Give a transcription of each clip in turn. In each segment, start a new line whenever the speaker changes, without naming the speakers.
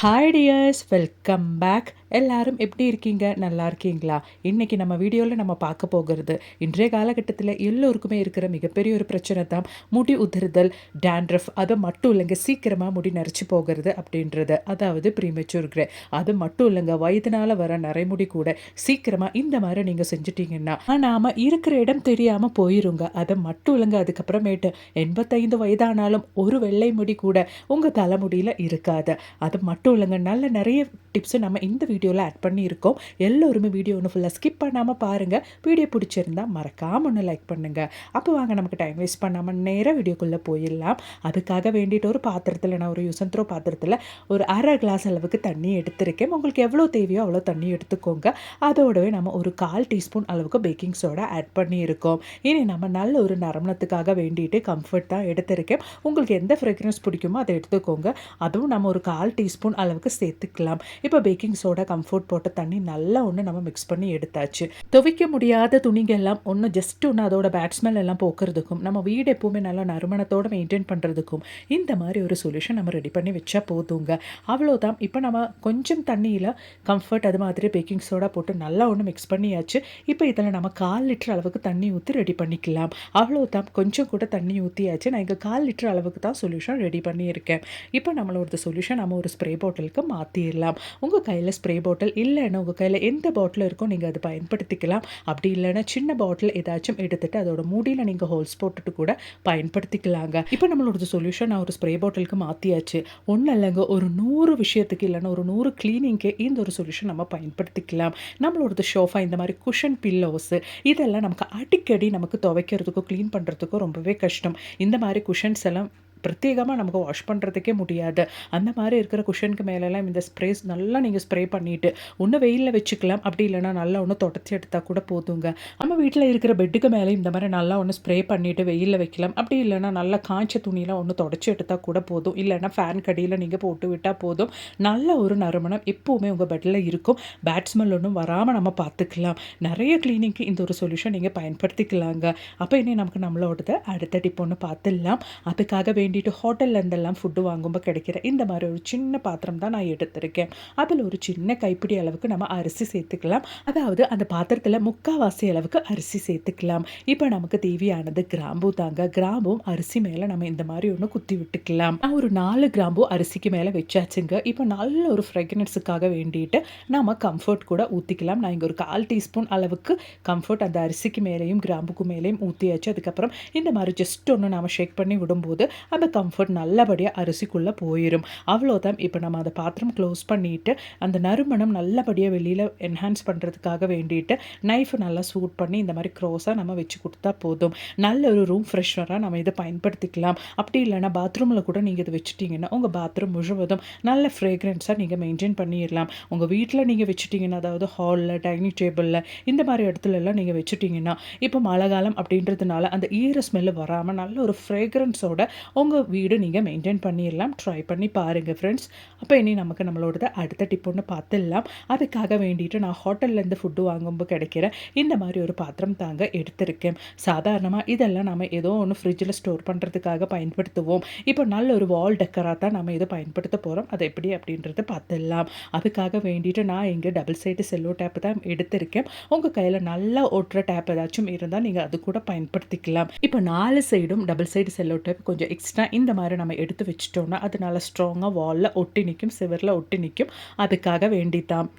Hi tears, welcome back. எல்லாரும் எப்படி இருக்கீங்க? நல்லா இருக்கீங்களா? இன்னைக்கு நம்ம வீடியோவில் நம்ம பார்க்க போகிறது இன்றைய காலகட்டத்தில் எல்லோருக்குமே இருக்கிற மிகப்பெரிய ஒரு பிரச்சனை தான் முடி உதிர்தல், டேண்ட்ரஃப். அது மட்டும் இல்லைங்க, சீக்கிரமாக முடி நரைச்சி போகிறது அப்படின்றது, அதாவது ப்ரீமெச்சூர் கிரே. அது மட்டும் இல்லைங்க, வயதுனால வர நரைமுடி கூட சீக்கிரமாக இந்த மாதிரி நீங்கள் செஞ்சிட்டிங்கன்னா நாம் இருக்கிற இடம் தெரியாமல் போயிருங்க. அது மட்டும் இல்லைங்க, அதுக்கப்புறமேட்டு 85 வயதானாலும் ஒரு வெள்ளை முடி கூட உங்கள் தலைமுடியில் இருக்காது. அது மட்டும் இல்லைங்க, நல்ல நிறைய டிப்ஸை நம்ம இந்த வீடியோவில் ஆட் பண்ணியிருக்கோம். எல்லோருமே வீடியோ ஒன்று ஃபுல்லாக ஸ்கிப் பண்ணாமல் பாருங்கள். வீடியோ பிடிச்சிருந்தா மறக்காமல் ஒன்று லைக் பண்ணுங்கள். அப்போ வாங்க, நமக்கு டைம் வேஸ்ட் பண்ணாமல் நேராக வீடியோக்குள்ளே போயிடலாம். அதுக்காக வேண்டிட்டு ஒரு பாத்திரத்தில், நான் ஒரு யூஸ் அண்ட் த்ரோ பாத்திரத்தில் ஒரு அரை கிளாஸ் அளவுக்கு தண்ணி எடுத்திருக்கேன். உங்களுக்கு எவ்வளோ தேவையோ அவ்வளோ தண்ணி எடுத்துக்கோங்க. அதோடவே நம்ம ஒரு 1/4 டீஸ்பூன் அளவுக்கு பேக்கிங் சோடா ஆட் பண்ணியிருக்கோம். இனி நம்ம நல்ல ஒரு நறுமணத்துக்காக வேண்டிட்டு கம்ஃபர்ட் தான் எடுத்திருக்கேன். உங்களுக்கு எந்த ஃப்ரெக்ரன்ஸ் பிடிக்குமோ அதை எடுத்துக்கோங்க. அதுவும் நம்ம ஒரு 1/4 டீஸ்பூன் அளவுக்கு சேர்த்துக்கலாம். இப்போ பேக்கிங் சோடா, கம்ஃபர்ட் போட்ட தண்ணி நல்லா ஒன்று நம்ம மிக்ஸ் பண்ணி எடுத்தாச்சு. துவைக்க முடியாத துணிகள் எல்லாம் ஒன்று ஜஸ்ட் ஒன்று அதோட பேட் ஸ்மெல் எல்லாம் போக்குறதுக்கும், நம்ம வீடு எப்போவுமே நல்லா நறுமணத்தோடு மெயின்டைன் பண்ணுறதுக்கும் இந்த மாதிரி ஒரு சொல்யூஷன் நம்ம ரெடி பண்ணி வச்சா போதுங்க. அவ்வளோதான். இப்போ நம்ம கொஞ்சம் தண்ணியில் கம்ஃபர்ட் அது மாதிரி பேக்கிங் சோடா போட்டு நல்லா ஒன்று மிக்ஸ் பண்ணியாச்சு. இப்போ இதில் நம்ம 1/4 லிட்டர் அளவுக்கு தண்ணி ஊற்றி ரெடி பண்ணிக்கலாம். அவ்வளோதான். கொஞ்சம் கூட தண்ணி ஊற்றியாச்சு. நான் இங்கே 1/4 லிட்டர் அளவுக்கு தான் சொல்யூஷன் ரெடி பண்ணியிருக்கேன். இப்போ நம்மளோட சொல்யூஷன் நம்ம ஒரு ஸ்ப்ரே பாட்டிலுக்கு மாற்றிடலாம். உங்கள் கையில் ஸ்ப்ரே பாட்டில் இல்லைன்னா உங்கள் கையில் எந்த பாட்டில் இருக்கோ நீங்கள் அதை பயன்படுத்திக்கலாம். அப்படி இல்லைன்னா சின்ன பாட்டில் ஏதாச்சும் எடுத்துகிட்டு அதோட மூடியில் நீங்கள் ஹோல்ஸ் போட்டுட்டு கூட பயன்படுத்திக்கலாங்க. இப்போ நம்மளோட சொல்யூஷன் நான் ஒரு ஸ்ப்ரே பாட்டிலுக்கு மாற்றியாச்சு. ஒன்றும் இல்லைங்க, ஒரு 100 விஷயத்துக்கு இல்லைன்னா ஒரு 100 கிளீனிங்க்கு இந்த ஒரு சொல்யூஷன் நம்ம பயன்படுத்திக்கலாம். நம்மளோட ஷோஃபா, இந்த மாதிரி குஷன் பில்லோஸு, இதெல்லாம் நமக்கு அடிக்கடி நமக்கு துவைக்கிறதுக்கோ க்ளீன் பண்ணுறதுக்கோ ரொம்பவே கஷ்டம். இந்த மாதிரி குஷன்ஸ் எல்லாம் பிரத்யேகமாக நமக்கு வாஷ் பண்ணுறதுக்கே முடியாது. அந்த மாதிரி இருக்கிற குஷனுக்கு மேலெல்லாம் இந்த ஸ்ப்ரேஸ் நல்லா நீங்கள் ஸ்ப்ரே பண்ணிவிட்டு ஒன்று வெயிலில் வச்சுக்கலாம். அப்படி இல்லைனா நல்லா ஒன்று தொடச்சி எடுத்தால் கூட போதுங்க. நம்ம வீட்டில் இருக்கிற பெட்டுக்கு மேலே இந்த மாதிரி நல்லா ஒன்று ஸ்ப்ரே பண்ணிவிட்டு வெயிலில் வைக்கலாம். அப்படி இல்லைனா நல்லா காய்ச்ச துணியெலாம் ஒன்று தொடச்சி எடுத்தால் கூட போதும். இல்லைனா ஃபேன் கடியில் நீங்கள் போட்டு விட்டால் போதும். நல்ல ஒரு நறுமணம் எப்போவுமே உங்கள் பெட்டில் இருக்கும். பேட் ஸ்மெல் ஒன்றும் வராமல் நம்ம பார்த்துக்கலாம். நிறைய கிளீனிங்க்கு இந்த ஒரு சொல்யூஷன் நீங்கள் பயன்படுத்திக்கலாங்க. அப்போ இனி நமக்கு நம்மளோடது அடுத்த டிப் ஒன்று பார்த்துடலாம். அதுக்காக வேண்டிட்டு ஹோட்டல்லேருந்தெல்லாம் ஃபுட்டு வாங்கும்போது கிடைக்கிற இந்த மாதிரி ஒரு சின்ன பாத்திரம் தான் நான் எடுத்திருக்கேன். அதில் ஒரு சின்ன கைப்பிடி அளவுக்கு நம்ம அரிசி சேர்த்துக்கலாம். அதாவது அந்த பாத்திரத்தில் 3/4 அளவுக்கு அரிசி சேர்த்துக்கலாம். இப்போ நமக்கு தேவையானது கிராம்பு தாங்க. கிராம்பும் அரிசி மேலே நம்ம இந்த மாதிரி ஒன்று குத்தி விட்டுக்கலாம். நான் ஒரு 4 கிராம்பு அரிசிக்கு மேலே வச்சாச்சுங்க. இப்போ நல்ல ஒரு ஃப்ரெக்ரன்ஸுக்காக வேண்டிட்டு நம்ம கம்ஃபர்ட் கூட ஊற்றிக்கலாம். நான் இங்கே ஒரு 1/4 டீஸ்பூன் அளவுக்கு கம்ஃபர்ட் அந்த அரிசிக்கு மேலேயும் கிராம்புக்கு மேலேயும் ஊற்றியாச்சு. அதுக்கப்புறம் இந்த மாதிரி ஜஸ்ட் ஒன்று நம்ம ஷேக் பண்ணி விடும்போது அந்த கம்ஃபர்ட் நல்லபடியாக அரிசிக்குள்ளே போயிடும். அவ்வளோதான். இப்போ நம்ம அந்த பாத்திரம் க்ளோஸ் பண்ணிவிட்டு அந்த நறுமணம் நல்லபடியாக வெளியில் என்ஹான்ஸ் பண்ணுறதுக்காக வேண்டிட்டு நைஃப் நல்லா சூட் பண்ணி இந்த மாதிரி க்ரோஸாக நம்ம வச்சு கொடுத்தா போதும். நல்ல ஒரு ரூம் ஃப்ரெஷ்னராக நம்ம இதை பயன்படுத்திக்கலாம். அப்படி இல்லைனா பாத்ரூமில் கூட நீங்கள் இதை வச்சுட்டிங்கன்னா உங்கள் பாத்ரூம் முழுவதும் நல்ல ஃப்ரேக்ரன்ஸாக நீங்கள் மெயின்டைன் பண்ணிடலாம். உங்கள் வீட்டில் நீங்கள் வச்சுட்டிங்கன்னா, அதாவது ஹாலில், டைனிங் டேபிளில், இந்த மாதிரி இடத்துலலாம் நீங்கள் வச்சுட்டிங்கன்னா, இப்போ மழை காலம் அப்படின்றதுனால அந்த ஈர ஸ்மெல்லு வராமல் நல்ல ஒரு ஃப்ரேக்ரன்ஸோட உங்கள் வீடு நீங்கள் மெயின்டைன் பண்ணிடலாம். ட்ரை பண்ணி பாருங்கள் ஃப்ரெண்ட்ஸ். அப்போ இனி நமக்கு நம்மளோட அடுத்த டிப் ஒன்று பார்த்துடலாம். அதுக்காக வேண்டிட்டு நான் ஹோட்டல்லேருந்து ஃபுட்டு வாங்கும்போது கிடைக்கிற இந்த மாதிரி ஒரு பாத்திரம் தாங்க எடுத்திருக்கேன். சாதாரணமாக இதெல்லாம் நம்ம ஏதோ ஒன்று ஃப்ரிட்ஜில் ஸ்டோர் பண்ணுறதுக்காக பயன்படுத்துவோம். இப்போ நல்ல ஒரு வால் டெக்கராக தான் நம்ம இதை பயன்படுத்த போகிறோம். அது எப்படி அப்படின்றத பார்த்துடலாம். அதுக்காக வேண்டிட்டு நான் இங்கே டபுள் சைடு செல்லோ டேப் தான் எடுத்திருக்கேன். உங்கள் கையில் நல்லா ஒட்டுற டேப் ஏதாச்சும் இருந்தால் நீங்கள் அது கூட பயன்படுத்திக்கலாம். இப்போ 4 சைடும் டபுள் சைடு செல்லோ டேப் கொஞ்சம் எக்ஸ்ட்ரா இந்த மாதிரி நம்ம எடுத்து வச்சிட்டோம்னா அது நல்லா ஸ்ட்ராங்காக வாலில் ஒட்டி நிற்கும், சிவரில் ஒட்டி நிற்கும். அதுக்காக வேண்டித்தான்.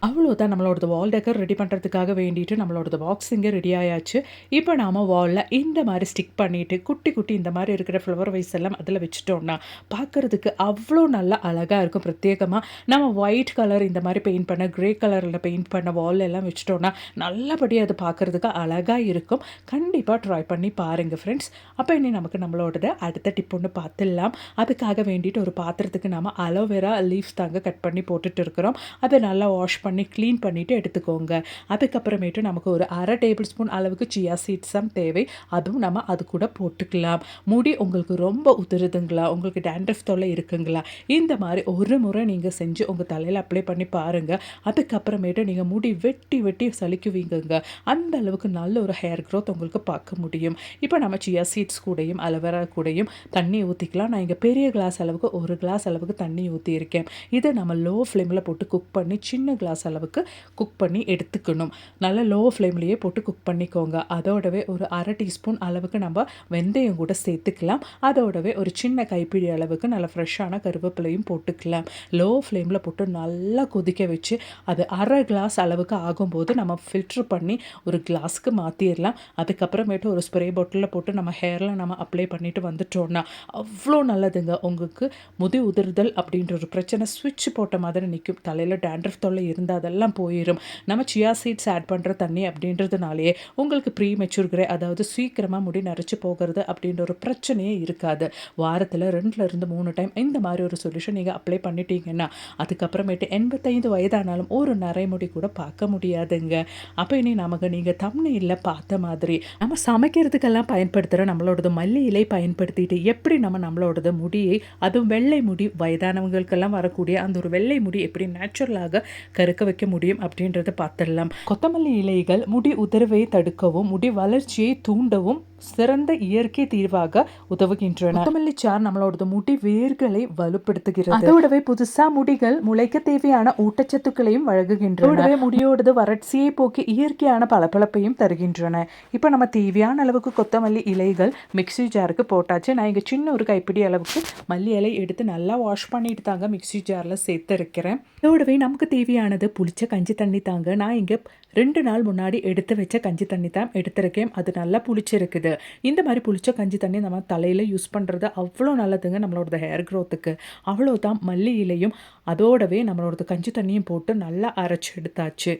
அவ்வளோதான். நம்மளோட வால் டெக்கர் ரெடி பண்ணுறதுக்காக வேண்டிட்டு நம்மளோட பாக்ஸ் இங்கே ரெடி ஆயாச்சு. இப்போ நாம் வாலில் இந்த மாதிரி ஸ்டிக் பண்ணிவிட்டு குட்டி குட்டி இந்த மாதிரி இருக்கிற ஃப்ளவர் வைஸ் எல்லாம் அதில் வச்சுட்டோம்னா பார்க்குறதுக்கு அவ்வளோ நல்லா அழகாக இருக்கும். பிரத்யேகமாக நம்ம ஒயிட் கலர் இந்த மாதிரி பெயிண்ட் பண்ண, க்ரே கலரில் பெயிண்ட் பண்ண வால் எல்லாம் வச்சுட்டோம்னா நல்லபடியாக அது பார்க்குறதுக்கு அழகாக இருக்கும். கண்டிப்பாக ட்ரை பண்ணி பாருங்கள் ஃப்ரெண்ட்ஸ். அப்போ இனி நமக்கு நம்மளோட அடுத்த டிப் ஒன்று பார்த்துடலாம். அதுக்காக வேண்டிட்டு ஒரு பாத்திரத்துக்கு நம்ம அலோவேரா லீவ்ஸ் தாங்க கட் பண்ணி போட்டுட்டு இருக்கிறோம். அதை நல்லா வாஷ் பண்ணி பண்ணி க்ளீன் பண்ணிவிட்டு எடுத்துக்கோங்க. அதுக்கப்புறமேட்டு நமக்கு ஒரு 1/2 டேபிள் ஸ்பூன் அளவுக்கு சியா சீட்ஸும் தேவை. அதுவும் நம்ம அது கூட போட்டுக்கலாம். முடி உங்களுக்கு ரொம்ப உதிருதுங்களா, உங்களுக்கு டேண்ட்ரஃப் தொல்லை இருக்குங்களா, இந்த மாதிரி ஒரு முறை நீங்கள் செஞ்சு உங்கள் தலையில் அப்ளை பண்ணி பாருங்கள். அதுக்கப்புறமேட்டு நீங்கள் முடி வெட்டி வெட்டி சலிக்குவீங்கங்க. அந்த அளவுக்கு நல்ல ஒரு ஹேர் க்ரோத் உங்களுக்கு பார்க்க முடியும். இப்போ நம்ம சியா சீட்ஸ் கூடயும் அலோவேரா கூடயும் தண்ணி ஊற்றிக்கலாம். நான் இங்கே பெரிய கிளாஸ் அளவுக்கு 1 கிளாஸ் அளவுக்கு தண்ணி ஊற்றியிருக்கேன். இதை நம்ம லோ ஃப்ளேமில் போட்டு குக் பண்ணி சின்ன கிளாஸ் அளவுக்கு குக் பண்ணி எடுத்துக்கணும். நல்லா லோ ஃப்ளேம்லேயே போட்டு குக் பண்ணிக்கோங்க. அதோடவே ஒரு 1/2 டீஸ்பூன் அளவுக்கு நம்ம வெந்தயம் கூட சேர்த்துக்கலாம். அதோடவே ஒரு சின்ன கைப்பிடி அளவுக்கு நல்ல ஃப்ரெஷ்ஷான கருவேப்பிலையும் போட்டுக்கலாம். லோ ஃப்ளேமில் போட்டு நல்லா கொதிக்க வச்சு அது 1/2 கிளாஸ் அளவுக்கு ஆகும்போது நம்ம ஃபில்ட்ரு பண்ணி ஒரு கிளாஸுக்கு மாற்றிடலாம். அதுக்கப்புறமேட்டு ஒரு ஸ்ப்ரே பாட்டிலில் போட்டு நம்ம ஹேரில் நம்ம அப்ளை பண்ணிட்டு வந்துட்டோம்னா அவ்வளோ நல்லதுங்க. உங்களுக்கு முடி உதிர்தல் அப்படின்ற ஒரு பிரச்சனை ஸ்விட்ச் போட்ட மாதிரி நிற்கும். தலையில் டேண்ட்ரஃப் தொல்லை இருந்தால் அதெல்லாம் போயிடும். நம்ம சியா சீட்ஸ் ஆட் பண்ணுற தண்ணி அப்படின்றதுனாலேயே உங்களுக்கு ப்ரீ மெச்சூர் கிரே, அதாவது சீக்கிரமாக முடி நரைச்சி போகிறது அப்படின்ற ஒரு பிரச்சனையே இருக்காது. வாரத்தில் 2லேருந்து 3 டைம் இந்த மாதிரி ஒரு சொல்யூஷன் நீங்கள் அப்ளை பண்ணிட்டீங்கன்னா அதுக்கப்புறமேட்டு 85 வயதானாலும் ஒரு நரைமுடி கூட பார்க்க முடியாதுங்க. அப்போ இனி நமக்கு நீங்கள் தம்ப்நெயில்ல பார்த்த மாதிரி நம்ம சமைக்கிறதுக்கெல்லாம் பயன்படுத்துகிற நம்மளோடது மல்லி இலை பயன்படுத்திட்டு எப்படி நம்மளோடது முடியை, அதுவும் வெள்ளை முடி, வயதானவங்களுக்கெல்லாம் வரக்கூடிய அந்த ஒரு வெள்ளை முடி எப்படி நேச்சுரலாக கருக்க வைக்க முடியும் அப்படின்றத பார்த்துடலாம். கொத்தமல்லி இலைகள் முடி உதிர்வை தடுக்கவும் முடி வளர்ச்சியை தூண்டவும் சிறந்த இயற்கை தீர்வாக உதவுகின்றன. கொத்தமல்லி சார் நம்மளோட முடி வேர்களை வலுப்படுத்துகிறது. அதோடவே புதுசா முடிகள் முளைக்க தேவையான ஊட்டச்சத்துக்களையும் வழங்குகின்றன. முடியோடது வறட்சியை போக்கி இயற்கையான பளபளப்பையும் தருகின்றன. இப்போ நம்ம தேவையான அளவுக்கு கொத்தமல்லி இலைகள் மிக்ஸி ஜாருக்கு போட்டாச்சு. நான் இங்கே சின்ன ஒரு கைப்பிடி அளவுக்கு மல்லி இலை எடுத்து நல்லா வாஷ் பண்ணிட்டு தாங்க மிக்ஸி ஜாரில் சேர்த்து இருக்கிறேன். இதோடவே நமக்கு தேவையானது புளிச்ச கஞ்சி தண்ணி தாங்க. நான் இங்கே 2 நாள் முன்னாடி எடுத்து வச்ச கஞ்சி தண்ணி தான் எடுத்திருக்கேன். அது நல்லா புளிச்சிருக்குது. இந்த மாதிரி புளிச்ச கஞ்சி தண்ணி நம்ம தலையில் யூஸ் பண்ணுறது அவ்வளோ நல்லதுங்க நம்மளோட ஹேர் க்ரோத்துக்கு. அவ்வளோதான். மல்லி இலையும் அதோடவே நம்மளோட கஞ்சி தண்ணியும் போட்டு நல்லா அரைச்சி எடுத்தாச்சு.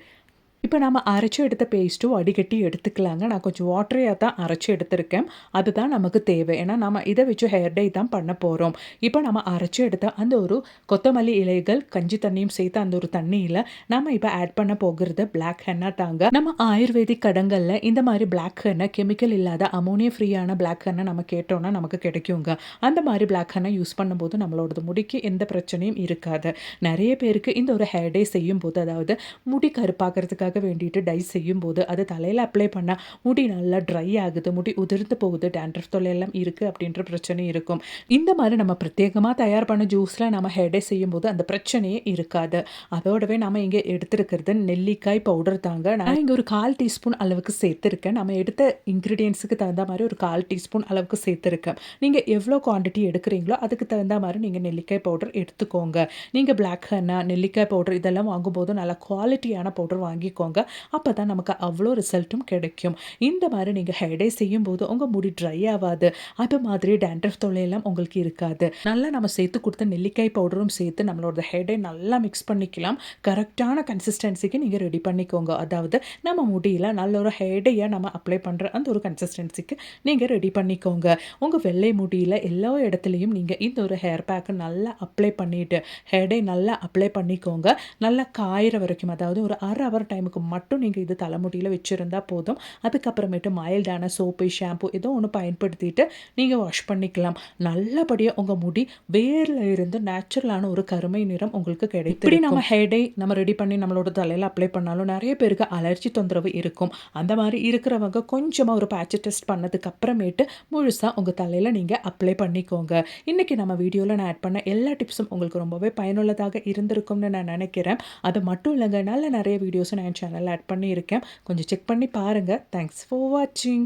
இப்போ நம்ம அரைச்சி எடுத்த பேஸ்ட்டும் வடிகட்டி எடுத்துக்கலாங்க. நான் கொஞ்சம் வாட்டரியாக தான் அரைச்சி எடுத்திருக்கேன். அதுதான் நமக்கு தேவை. ஏன்னா நம்ம இதை வச்சு ஹேர் டை தான் பண்ண போகிறோம். இப்போ நம்ம அரைச்சி எடுத்த அந்த ஒரு கொத்தமல்லி இலைகள் கஞ்சி தண்ணியும் சேர்த்து அந்த ஒரு தண்ணியில் நம்ம இப்போ ஆட் பண்ண போகிறது பிளாக் ஹென்னா தாங்க. நம்ம ஆயுர்வேதிக் கடைகளில் இந்த மாதிரி பிளாக் ஹென்னா, கெமிக்கல் இல்லாத அமோனியா ஃப்ரீயான பிளாக் ஹென்னா நம்ம கேட்டோம்னா நமக்கு கிடைக்குங்க. அந்த மாதிரி பிளாக் ஹென்னா யூஸ் பண்ணும்போது நம்மளோட முடிக்கு எந்த பிரச்சனையும் இருக்காது. நிறைய பேருக்கு இந்த ஒரு ஹேர் டை செய்யும் போது, அதாவது முடி கருப்பாக்கிறதுக்காக வேண்டிட்டு டை செய்யும் போது அது தலையில் அப்ளை பண்ணால் முடி நல்லா ட்ரை ஆகுது, முடி உதிர்ந்து போகுது, டேண்ட்ரஃப் தொல்லை எல்லாம் இருக்குது அப்படின்ற பிரச்சனை இருக்கும். இந்த மாதிரி நம்ம பிரத்யேகமாக தயார் பண்ண ஜூஸில் நம்ம ஹேர் டை செய்யும் போது அந்த பிரச்சனையே இருக்காது. அதோடவே நம்ம இங்கே எடுத்துருக்கிறது நெல்லிக்காய் பவுடர் தாங்க. நான் இங்கே ஒரு 1/4 டீஸ்பூன் அளவுக்கு சேர்த்துருக்கேன். நம்ம எடுத்த இன்க்ரீடியன்ஸுக்கு தகுந்த மாதிரி ஒரு 1/4 டீஸ்பூன் அளவுக்கு சேர்த்துருக்கேன். நீங்கள் எவ்வளோ குவான்டிட்டி எடுக்கிறீங்களோ அதுக்கு தகுந்த மாதிரி நீங்கள் நெல்லிக்காய் பவுடர் எடுத்துக்கோங்க. நீங்கள் பிளாக் ஹென்னா, நெல்லிக்காய் பவுடர் இதெல்லாம் வாங்கும்போது நல்லா குவாலிட்டியான பவுடர் வாங்கிக்கோங்க. அப்போ தான் நமக்கு அவ்வளோ ரிசல்ட்டும் கிடைக்கும். இந்த மாதிரி நீங்கள் ஹேர் டை செய்யும் போது உங்கள் முடி ட்ரை ஆகாது. அது மாதிரி டேண்ட்ரஃப் தொல்லையெல்லாம் உங்களுக்கு இருக்காது. நல்லா நம்ம சேர்த்து கொடுத்த நெல்லிக்காய் பவுடரும் சேர்த்து நம்மளோட ஹேர் டை நல்லா மிக்ஸ் பண்ணிக்கலாம். கரெக்டான கன்சிஸ்டன்சிக்கு நீங்கள் ரெடி பண்ணிக்கோங்க. அதாவது நம்ம முடியல நல்ல ஒரு ஹேர் டையை நம்ம அப்ளை பண்ணுற அந்த ஒரு கன்சிஸ்டன்சிக்கு நீங்கள் ரெடி பண்ணிக்கோங்க. உங்கள் வெள்ளை முடியில் எல்லா இடத்துலையும் நீங்கள் இந்த ஒரு ஹேர் பேக்கை நல்லா அப்ளை பண்ணிவிட்டு ஹேர் டை நல்லா அப்ளை பண்ணிக்கோங்க. நல்லா காயிற வரைக்கும், அதாவது ஒரு 1/2 ஹவர் டைமுக்கு மட்டும் நீங்கள் இது தலைமுடியில் வச்சுருந்தா போதும். அதுக்கப்புறமேட்டு மைல்டான சோப்பு, ஷாம்பு ஏதோ ஒன்று பயன்படுத்திட்டு நீங்கள் வாஷ் பண்ணிக்கலாம். நல்லபடியாக உங்கள் முடி வேரில் இருந்து நேச்சுரலான ஒரு கருமை நிறம் உங்களுக்கு கிடைக்கும். இப்படி நம்ம ஹேர் டை நம்ம ரெடி பண்ணி நம்மளோட தலையில் அப்ளை பண்ணாலும் நிறைய பேருக்கு அலர்ஜி தொந்தரவு இருக்கும். அந்த மாதிரி இருக்கிறவங்க கொஞ்சமாக ஒரு பேட்ச் டெஸ்ட் பண்ணதுக்கு அப்புறமேட்டு முழுசாக உங்கள் தலையில் நீங்கள் அப்ளை பண்ணிக்கோங்க. இன்றைக்கி நம்ம வீடியோவில் நான் ஆட் பண்ண எல்லா டிப்ஸும் உங்களுக்கு ரொம்பவே பயனுள்ளதாக இருந்திருக்கும்னு நான் நினைக்கிறேன். அது மட்டும் இல்லைங்க, நல்ல நிறைய வீடியோஸும் நான் சேனலில் ஆட் பண்ணியிருக்கேன். கொஞ்சம் செக் பண்ணி பாருங்கள். தேங்க்ஸ் ஃபார் வாட்சிங்.